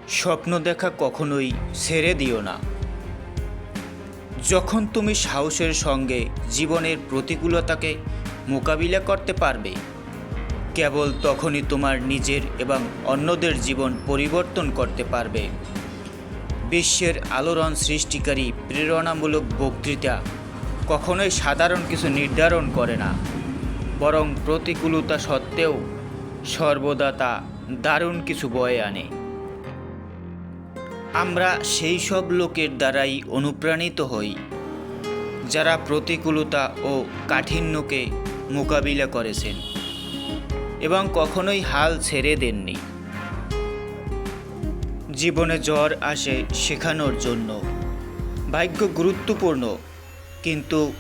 স্বপ্ন দেখা কখনোই ছেড়ে দিও না। যখন তুমি সাহসের সঙ্গে জীবনের প্রতিকূলতাকে মোকাবিলা করতে পারবে, কেবল তখনই তোমার নিজের এবং অন্যদের জীবন পরিবর্তন করতে পারবে। বিশ্বের আলোড়ন সৃষ্টিকারী প্রেরণামূলক বক্তৃতা কখনোই সাধারণ কিছু নির্ধারণ করে না, বরং প্রতিকূলতা সত্ত্বেও সর্বদা তা দারুণ কিছু বয়ে আনে। আমরা সেই সব লোকের দ্বারাই অনুপ্রাণিত হই যারা প্রতিকূলতা ও কাঠিন্যকে মোকাবিলা করেছেন এবং কখনোই হাল ছেড়ে দেননি। জীবনে ঝড় আসে শেখানোর জন্য। ভাগ্য গুরুত্বপূর্ণ, কিন্তু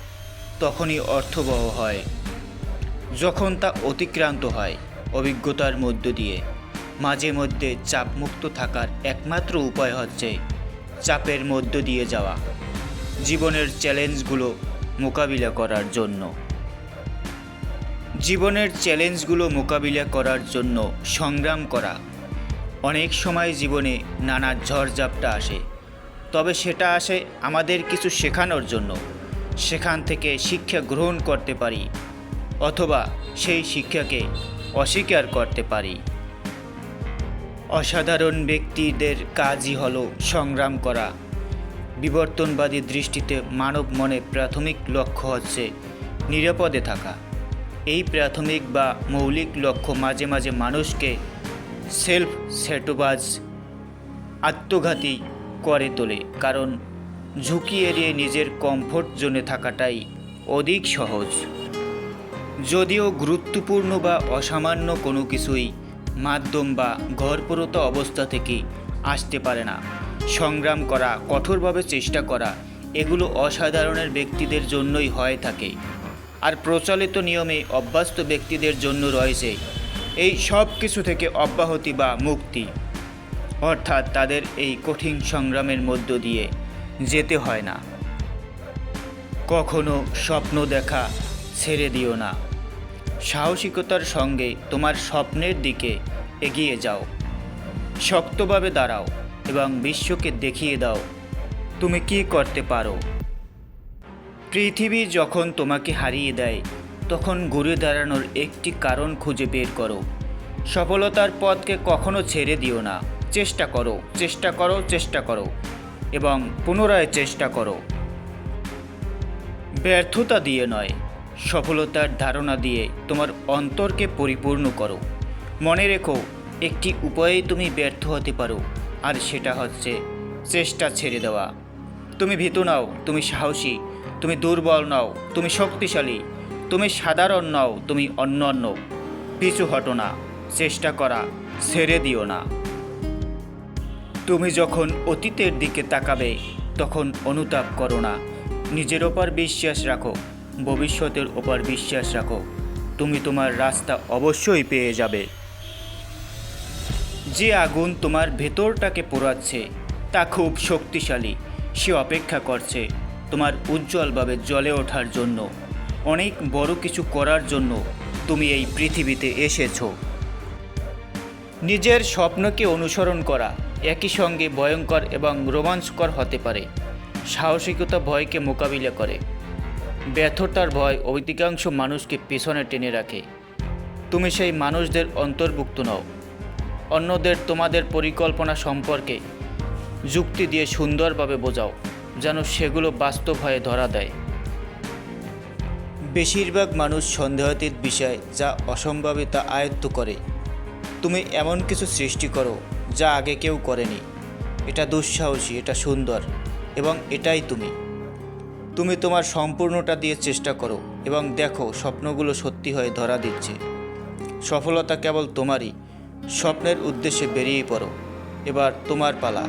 তখনই অর্থবহ হয় যখন তা অতিক্রান্ত হয় অভিজ্ঞতার মধ্য দিয়ে। মাঝে মধ্যে চাপমুক্ত থাকার একমাত্র উপায় হচ্ছে চাপের মধ্য দিয়ে যাওয়া, জীবনের চ্যালেঞ্জগুলো মোকাবিলা করার জন্য। জীবনের চ্যালেঞ্জগুলো মোকাবিলা করার জন্য সংগ্রাম করা। অনেক সময় জীবনে নানা ঝড়ঝাপটা আসে, তবে সেটা আসে আমাদের কিছু শেখানোর জন্য। সেখান থেকে শিক্ষা গ্রহণ করতে পারি, অথবা সেই শিক্ষাকে অস্বীকার করতে পারি। অসাধারণ ব্যক্তিদের কাজই হলো সংগ্রাম করা। বিবর্তনবাদী দৃষ্টিতে মানব মনে প্রাথমিক লক্ষ্য হচ্ছে নিরাপদে থাকা। এই প্রাথমিক বা মৌলিক লক্ষ্য মাঝে মাঝে মানুষকে সেলফ স্যাটোবাজ, আত্মঘাতী করে তোলে, কারণ ঝুঁকি এড়িয়ে নিজের কমফোর্ট জোনে থাকাটাই অধিক সহজ। যদিও গুরুত্বপূর্ণ বা অসামান্য কোনো কিছুই মাধ্যম বা ঘরপরতা অবস্থা থেকে আসতে পারে না। সংগ্রাম করা, কঠোরভাবে চেষ্টা করা, এগুলো অসাধারণের ব্যক্তিদের জন্যই হয়ে থাকে। আর প্রচলিত নিয়মে অভ্যস্ত ব্যক্তিদের জন্য রয়েছে এই সব কিছু থেকে অব্যাহতি বা মুক্তি, অর্থাৎ তাদের এই কঠিন সংগ্রামের মধ্য দিয়ে যেতে হয় না। কখনো স্বপ্ন দেখা ছেড়ে দিও না। সাহসিকতার সঙ্গে তোমার স্বপ্নের দিকে এগিয়ে যাও। শক্তভাবে দাঁড়াও এবং বিশ্বকে দেখিয়ে দাও তুমি কি করতে পারো। পৃথিবী যখন তোমাকে হারিয়ে দেয়, তখন ঘুরে দাঁড়ানোর একটি কারণ খুঁজে বের করো। সফলতার পথকে কখনো ছেড়ে দিও না। চেষ্টা করো, চেষ্টা করো, চেষ্টা করো এবং পুনরায় চেষ্টা করো। ব্যর্থতা দিয়ে নয়, সফলতার ধারণা দিয়ে তোমার অন্তরকে পরিপূর্ণ করো। মনে রেখো, একটি উপায়ে তুমি ব্যর্থ হতে পারো, আর সেটা হচ্ছে চেষ্টা ছেড়ে দেওয়া। তুমি ভীতু নাও, তুমি সাহসী। তুমি দুর্বল নও, তুমি শক্তিশালী। তুমি সাধারণ নও, তুমি অনন্য। পিছু হটো না, চেষ্টা করা ছেড়ে দিও না। তুমি যখন অতীতের দিকে তাকাবে, তখন অনুতাপ করো না। নিজের ওপর বিশ্বাস রাখো, ভবিষ্যতের ওপর বিশ্বাস রাখো। তুমি তোমার রাস্তা অবশ্যই পেয়ে যাবে। যে আগুন তোমার ভেতরটাকে পোড়াচ্ছে তা খুব শক্তিশালী। সে অপেক্ষা করছে তোমার উজ্জ্বলভাবে জ্বলে ওঠার জন্য। অনেক বড় কিছু করার জন্য তুমি এই পৃথিবীতে এসেছো। নিজের স্বপ্নকে অনুসরণ করা একই সঙ্গে ভয়ঙ্কর এবং রোমাঞ্চকর হতে পারে। সাহসিকতা ভয়কে মোকাবিলা করে। ব্যর্থতার ভয় অধিকাংশ মানুষকে পেছনে টেনে রাখে। তুমি সেই মানুষদের অন্তর্ভুক্ত নও। অন্যদের তোমাদের পরিকল্পনা সম্পর্কে যুক্তি দিয়ে সুন্দরভাবে বোঝাও, যেন সেগুলো বাস্তব হয়ে ধরা দেয়। বেশিরভাগ মানুষ সন্দেহাতীত বিষয় যা অসম্ভাবী তা আয়ত্ত করে। তুমি এমন কিছু সৃষ্টি করো যা আগে কেউ করেনি। এটা দুঃসাহসী, এটা সুন্দর, এবং এটাই তুমি। তুমি তোমার সম্পূর্ণটা দিয়ে চেষ্টা করো এবং দেখো স্বপ্নগুলো সত্যি হয়ে ধরা দিচ্ছে। সফলতা কেবল তোমারই। স্বপ্নের উদ্দেশ্যে বেরিয়ে পড়ো। এবার তোমার পালা।